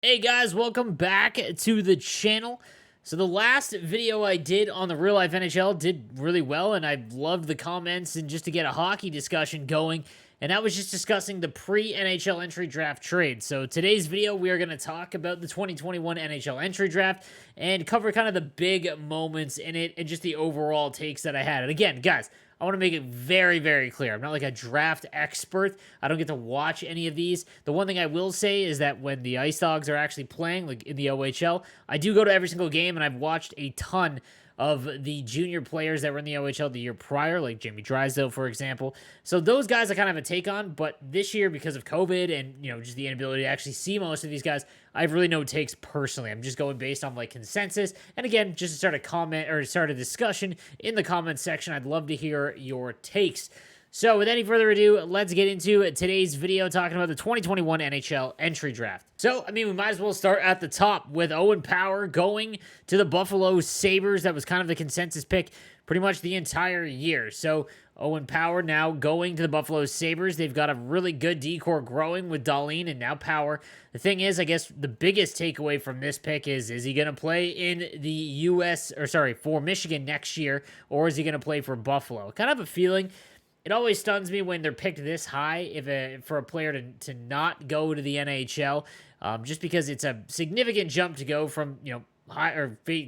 Hey guys, welcome back to the channel. So the last video I did on the real life NHL did really well, and I loved the comments and just to get a hockey discussion going. And that was just discussing the pre-NHL entry draft trade. So today's video, we are going to talk about the 2021 NHL entry draft and cover kind of the big moments in it and just the overall takes that I had. And again, guys, I want to make it very, very clear. I'm not like a draft expert. I don't get to watch any of these. The one thing I will say is that when the Ice Dogs are actually playing, like in the OHL, I do go to every single game, and I've watched a ton of the junior players that were in the OHL the year prior, like Jamie Drysdale, for example. So those guys I kind of have a take on, but this year, because of COVID and, just the inability to actually see most of these guys, I have really no takes personally. I'm just going based on like consensus. And again, just to start a comment or start a discussion in the comments section, I'd love to hear your takes. So with any further ado, let's get into today's video talking about the 2021 NHL entry draft. So, we might as well start at the top with Owen Power going to the Buffalo Sabres. That was kind of the consensus pick pretty much the entire year. So, Owen Power now going to the Buffalo Sabres. They've got a really good decor growing with Dahlin and now Power. The thing is, I guess the biggest takeaway from this pick is he going to play in the for Michigan next year, or is he going to play for Buffalo? Kind of a feeling. It always stuns me when they're picked this high for a player to not go to the NHL, just because it's a significant jump to go from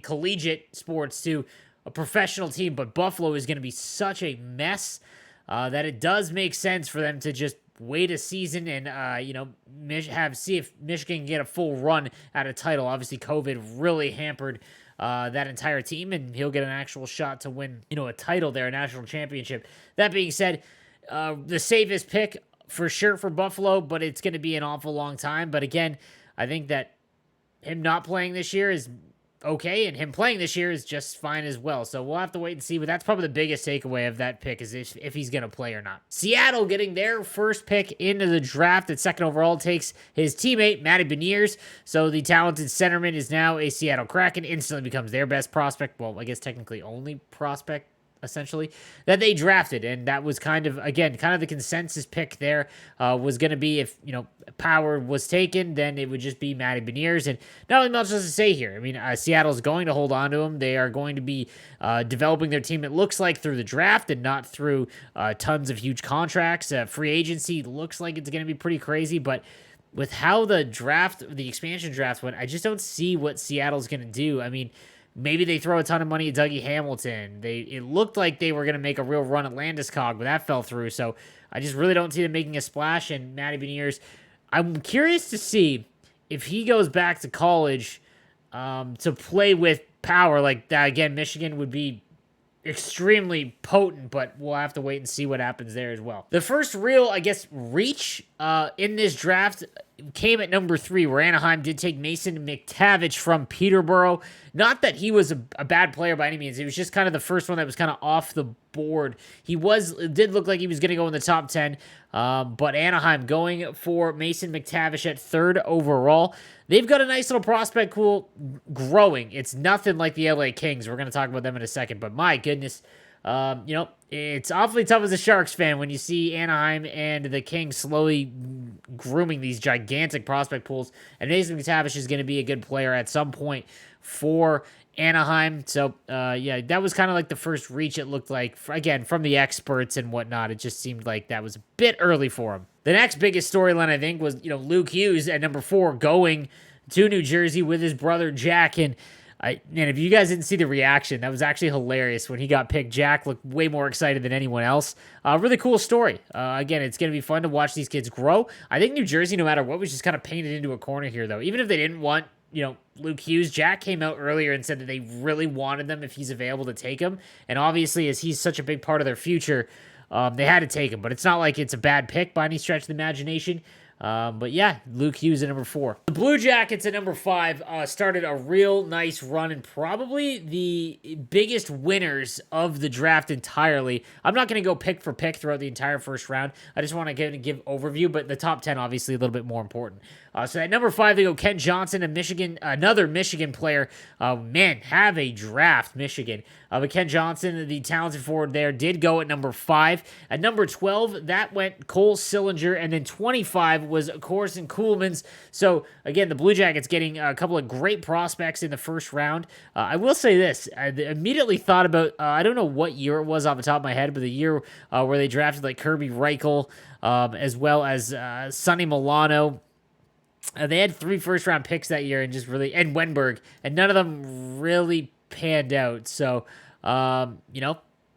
collegiate sports to a professional team. But Buffalo is going to be such a mess that it does make sense for them to just wait a season and see if Michigan can get a full run at a title. Obviously, COVID really hampered that entire team, and he'll get an actual shot to win, a title there, a national championship. That being said, the safest pick for sure for Buffalo, but it's going to be an awful long time. But again, I think that him not playing this year is okay, and him playing this year is just fine as well. So we'll have to wait and see, but that's probably the biggest takeaway of that pick is if he's going to play or not. Seattle getting their first pick into the draft at second overall takes his teammate, Matty Beniers. So the talented centerman is now a Seattle Kraken, instantly becomes their best prospect. Well, I guess technically only prospect, essentially, that they drafted. And that was kind of the consensus pick there was going to be if, Power was taken, then it would just be Matty Beniers. And not really much else to say here. Seattle's going to hold on to him. They are going to be developing their team, it looks like, through the draft and not through tons of huge contracts. Free agency looks like it's going to be pretty crazy, but with how the expansion draft went, I just don't see what Seattle's going to do. Maybe they throw a ton of money at Dougie Hamilton. It looked like they were going to make a real run at Landeskog, but that fell through. So I just really don't see them making a splash. And Matty Beniers, I'm curious to see if he goes back to college to play with Power like that. Again, Michigan would be extremely potent, but we'll have to wait and see what happens there as well. The first real, reach in this draft came at number 3, where Anaheim did take Mason McTavish from Peterborough. Not that he was a bad player by any means. It was just kind of the first one that was kind of off the board. It did look like he was going to go in the top 10, but Anaheim going for Mason McTavish at 3rd overall. They've got a nice little prospect pool growing. It's nothing like the LA Kings. We're going to talk about them in a second, but my goodness, it's awfully tough as a Sharks fan when you see Anaheim and the Kings slowly grooming these gigantic prospect pools, and Mason McTavish is going to be a good player at some point for Anaheim. So, that was kind of like the first reach, it looked like, again, from the experts and whatnot. It just seemed like that was a bit early for him. The next biggest storyline, I think, was, Luke Hughes at number 4 going to New Jersey with his brother Jack. And if you guys didn't see the reaction, that was actually hilarious when he got picked. Jack looked way more excited than anyone else. Really cool story. Again, it's going to be fun to watch these kids grow. I think New Jersey, no matter what, was just kind of painted into a corner here, though. Even if they didn't want, Luke Hughes, Jack came out earlier and said that they really wanted them if he's available to take him. And obviously, as he's such a big part of their future, they had to take him. But it's not like it's a bad pick by any stretch of the imagination. But yeah, Luke Hughes at number 4. The Blue Jackets at number 5 started a real nice run and probably the biggest winners of the draft entirely. I'm not going to go pick for pick throughout the entire first round. I just want to give overview, but the top 10 obviously a little bit more important. So at number 5, they go Ken Johnson, another Michigan player. Man, have a draft, Michigan. But Ken Johnson, the talented forward there, did go at number 5. At number 12, that went Cole Sillinger, and then 25 was Corson Kuhlman's. So, again, the Blue Jackets getting a couple of great prospects in the first round. I will say this. I immediately thought about, I don't know what year it was off the top of my head, but the year where they drafted like Kirby Reichel, as well as Sonny Milano. They had 3 first-round picks that year and Wenberg, and none of them really panned out. So,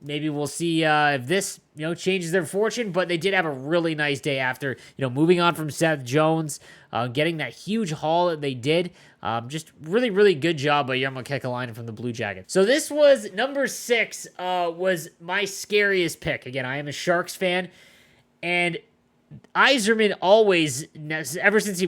maybe we'll see if this, changes their fortune, but they did have a really nice day after, moving on from Seth Jones, getting that huge haul that they did. Just really, really good job by Jarmo Kekalainen from the Blue Jackets. So this was number 6, was my scariest pick. Again, I am a Sharks fan, and Yzerman always, ever since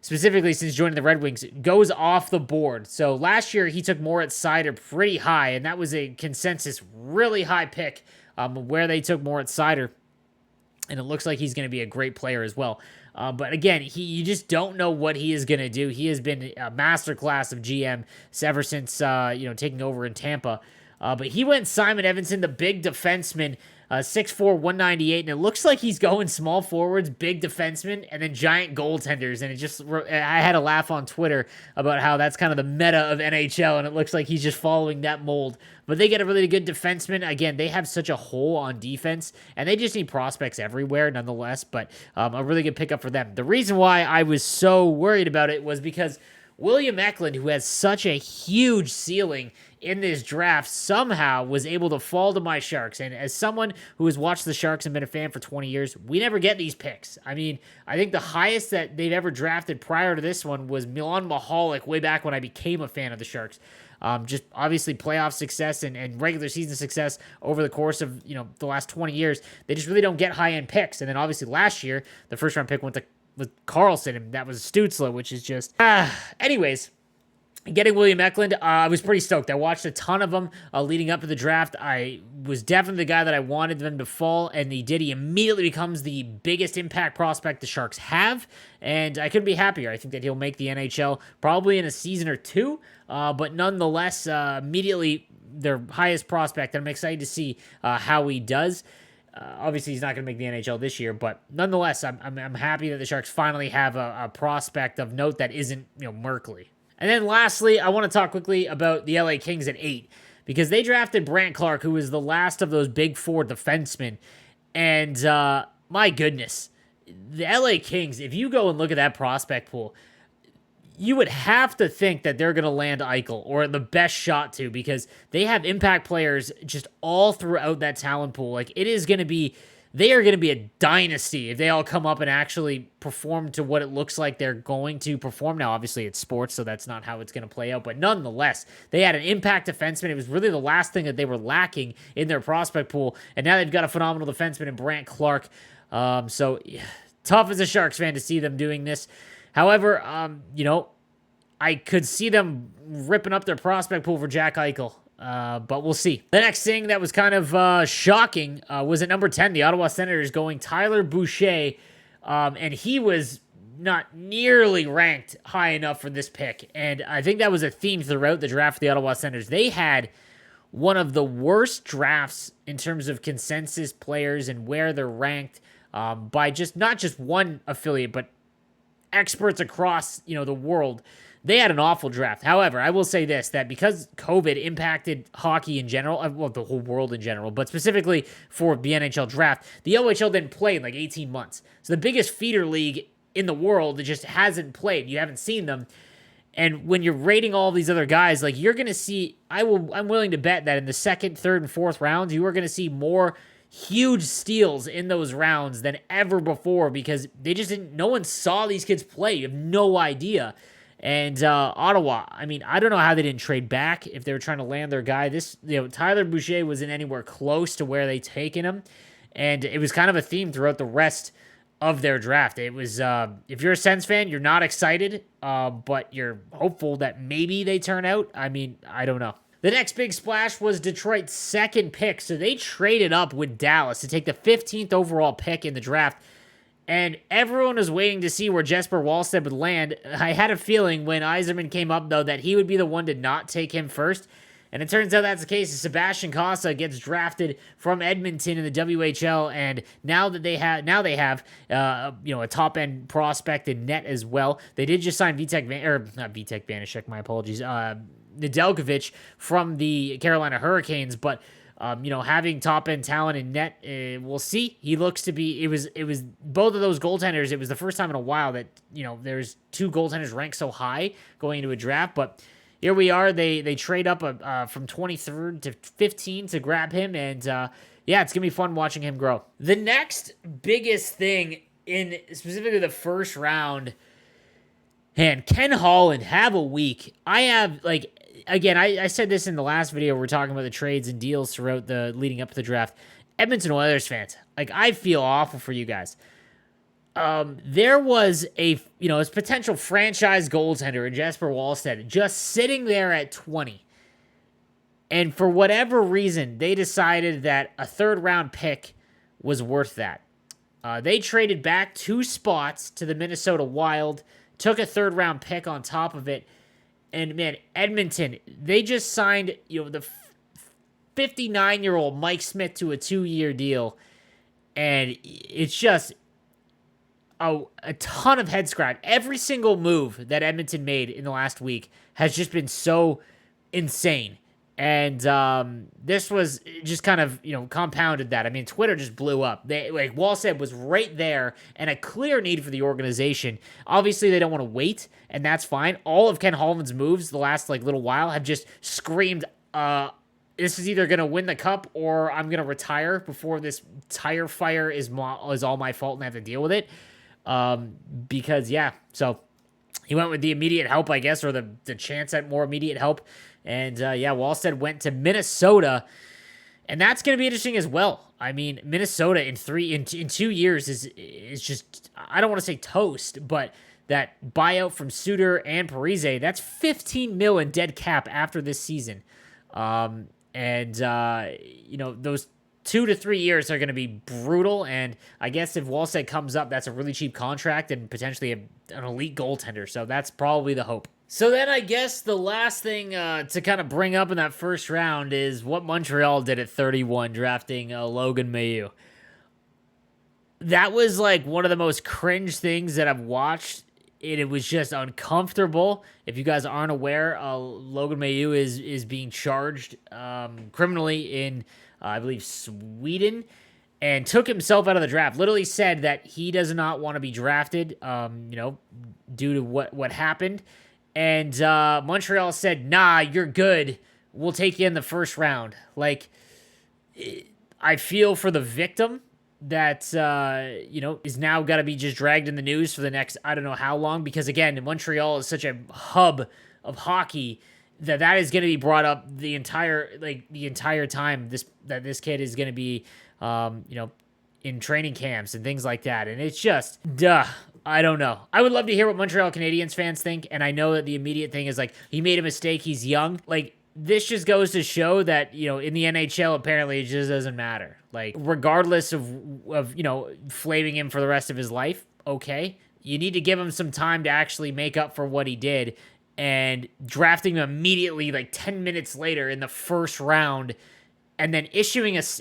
specifically since joining the Red Wings, goes off the board. So last year, he took Moritz Seider pretty high, and that was a consensus really high pick where they took Moritz Seider, and it looks like he's going to be a great player as well. But again, you just don't know what he is going to do. He has been a masterclass of GM ever since taking over in Tampa. But he went Simon Edvinsson, the big defenseman, 6'4", 198, and it looks like he's going small forwards, big defensemen, and then giant goaltenders. And I had a laugh on Twitter about how that's kind of the meta of NHL, and it looks like he's just following that mold. But they get a really good defenseman. Again, they have such a hole on defense, and they just need prospects everywhere nonetheless, but a really good pickup for them. The reason why I was so worried about it was because William Eklund, who has such a huge ceiling in this draft, somehow was able to fall to my Sharks. And as someone who has watched the Sharks and been a fan for 20 years, we never get these picks. I think the highest that they've ever drafted prior to this one was Milan Mahalik way back when I became a fan of the Sharks. Just obviously playoff success and regular season success over the course of the last 20 years. They just really don't get high-end picks. And then obviously last year, the first-round pick went to with Carlson, and that was Stützle, which is just... Anyways, getting William Eklund, I was pretty stoked. I watched a ton of them leading up to the draft. I was definitely the guy that I wanted them to fall, and he did. He immediately becomes the biggest impact prospect the Sharks have, and I couldn't be happier. I think that he'll make the NHL probably in a season or two, but nonetheless, immediately their highest prospect, and I'm excited to see how he does. Obviously, he's not going to make the NHL this year, but nonetheless, I'm happy that the Sharks finally have a prospect of note that isn't Merkley. And then lastly, I want to talk quickly about the LA Kings at 8, because they drafted Brant Clark, who was the last of those big 4 defensemen. And my goodness, the LA Kings, if you go and look at that prospect pool, you would have to think that they're going to land Eichel, or the best shot to, because they have impact players just all throughout that talent pool. Like, they are going to be a dynasty if they all come up and actually perform to what it looks like they're going to perform. Now, obviously, it's sports, so that's not how it's going to play out. But nonetheless, they had an impact defenseman. It was really the last thing that they were lacking in their prospect pool. And now they've got a phenomenal defenseman in Brant Clark. So, tough as a Sharks fan to see them doing this. However, I could see them ripping up their prospect pool for Jack Eichel. But we'll see. The next thing that was kind of shocking was at number 10, the Ottawa Senators going Tyler Boucher, and he was not nearly ranked high enough for this pick. And I think that was a theme throughout the draft for the Ottawa Senators. They had one of the worst drafts in terms of consensus players and where they're ranked by not just one affiliate, but experts across the world. They had an awful draft. However, I will say this, that because COVID impacted hockey in general, well, the whole world in general, but specifically for the NHL draft, the OHL didn't play in like 18 months. So the biggest feeder league in the world, it just hasn't played. You haven't seen them. And when you're rating all these other guys, like, you're going to see, I'm willing to bet that in the second, third, and fourth rounds, you are going to see more huge steals in those rounds than ever before, because no one saw these kids play. You have no idea. And Ottawa, I don't know how they didn't trade back if they were trying to land their guy. Tyler Boucher wasn't anywhere close to where they taken him, and it was kind of a theme throughout the rest of their draft. It was, if you're a Sens fan, you're not excited, but you're hopeful that maybe they turn out. I don't know. The next big splash was Detroit's second pick, so they traded up with Dallas to take the 15th overall pick in the draft. And everyone was waiting to see where Jesper Wallstedt would land. I had a feeling when Yzerman came up, though, that he would be the one to not take him first. And it turns out that's the case. Sebastian Cossa gets drafted from Edmonton in the WHL, and now they have a top end prospect in net as well. They did just sign not Vitek Vanacek, my apologies, Nedeljkovic from the Carolina Hurricanes, but having top end talent in net, we'll see. He looks to be. It was both of those goaltenders. It was the first time in a while that there's two goaltenders ranked so high going into a draft. But here we are. They trade up from 23rd to 15 to grab him, and it's gonna be fun watching him grow. The next biggest thing in specifically the first round, and Ken Holland, have a week. I said this in the last video. We're talking about the trades and deals throughout the leading up to the draft. Edmonton Oilers fans, I feel awful for you guys. There was a potential franchise goaltender in Jesper Wallstedt just sitting there at 20. And for whatever reason, they decided that a third-round pick was worth that. They traded back 2 spots to the Minnesota Wild, took a third-round pick on top of it. And, man, Edmonton, they just signed, the 59-year-old Mike Smith to a 2-year deal. And it's just a ton of head scratch. Every single move that Edmonton made in the last week has just been so insane. And this was just kind of, compounded that. I mean, Twitter just blew up. Wallstedt was right there and a clear need for the organization. Obviously, they don't want to wait, and that's fine. All of Ken Holland's moves the last, little while have just screamed, this is either going to win the cup or I'm going to retire before this tire fire is all my fault and I have to deal with it. So he went with the immediate help, I guess, or the chance at more immediate help. And, Wallstedt went to Minnesota, and that's going to be interesting as well. I mean, Minnesota in 2 years is just, I don't want to say toast, but that buyout from Suter and Parise, that's $15 million dead cap after this season. Those 2 to 3 years are going to be brutal, and I guess if Wallstedt comes up, that's a really cheap contract and potentially an elite goaltender, so that's probably the hope. So then I guess the last thing to kind of bring up in that first round is what Montreal did at 31, drafting Logan Mailloux. That was one of the most cringe things that I've watched. It was just uncomfortable. If you guys aren't aware, Logan Mailloux is being charged criminally in, I believe, Sweden, and took himself out of the draft. Literally said that he does not want to be drafted, due to what happened. And Montreal said, nah, you're good. We'll take you in the first round. I feel for the victim that, is now got to be just dragged in the news for the next, I don't know how long. Because, again, Montreal is such a hub of hockey that is going to be brought up the entire time this kid is going to be, in training camps and things like that. And it's just, I don't know. I would love to hear what Montreal Canadiens fans think, and I know that the immediate thing is, he made a mistake, he's young. This just goes to show that, in the NHL, apparently it just doesn't matter. Regardless of flaming him for the rest of his life, okay, you need to give him some time to actually make up for what he did, and drafting him immediately, 10 minutes later in the first round, and then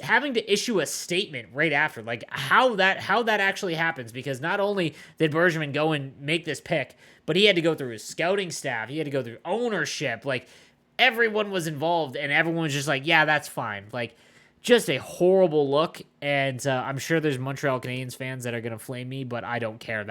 having to issue a statement right after, how that actually happens, because not only did Bergevin go and make this pick, but he had to go through his scouting staff, he had to go through ownership, everyone was involved, and everyone was just yeah, that's fine. Just a horrible look, and I'm sure there's Montreal Canadiens fans that are going to flame me, but I don't care.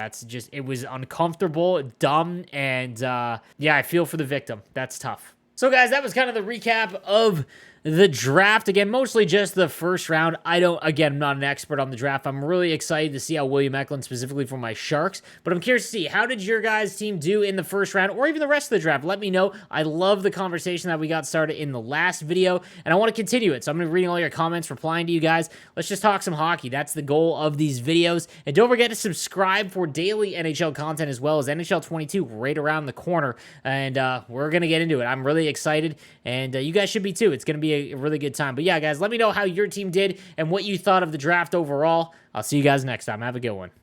It was uncomfortable, dumb, and I feel for the victim. That's tough. So, guys, that was kind of the recap of the draft. Again, mostly just the first round. I'm not an expert on the draft. I'm really excited to see how William Eklund, specifically for my Sharks, but I'm curious to see, how did your guys' team do in the first round, or even the rest of the draft? Let me know. I love the conversation that we got started in the last video, and I want to continue it, so I'm going to be reading all your comments, replying to you guys. Let's just talk some hockey. That's the goal of these videos, and don't forget to subscribe for daily NHL content, as well as NHL 22 right around the corner, and we're going to get into it. I'm really excited, and you guys should be too. It's going to be a really good time. But yeah, guys, let me know how your team did and what you thought of the draft overall. I'll see you guys next time. Have a good one.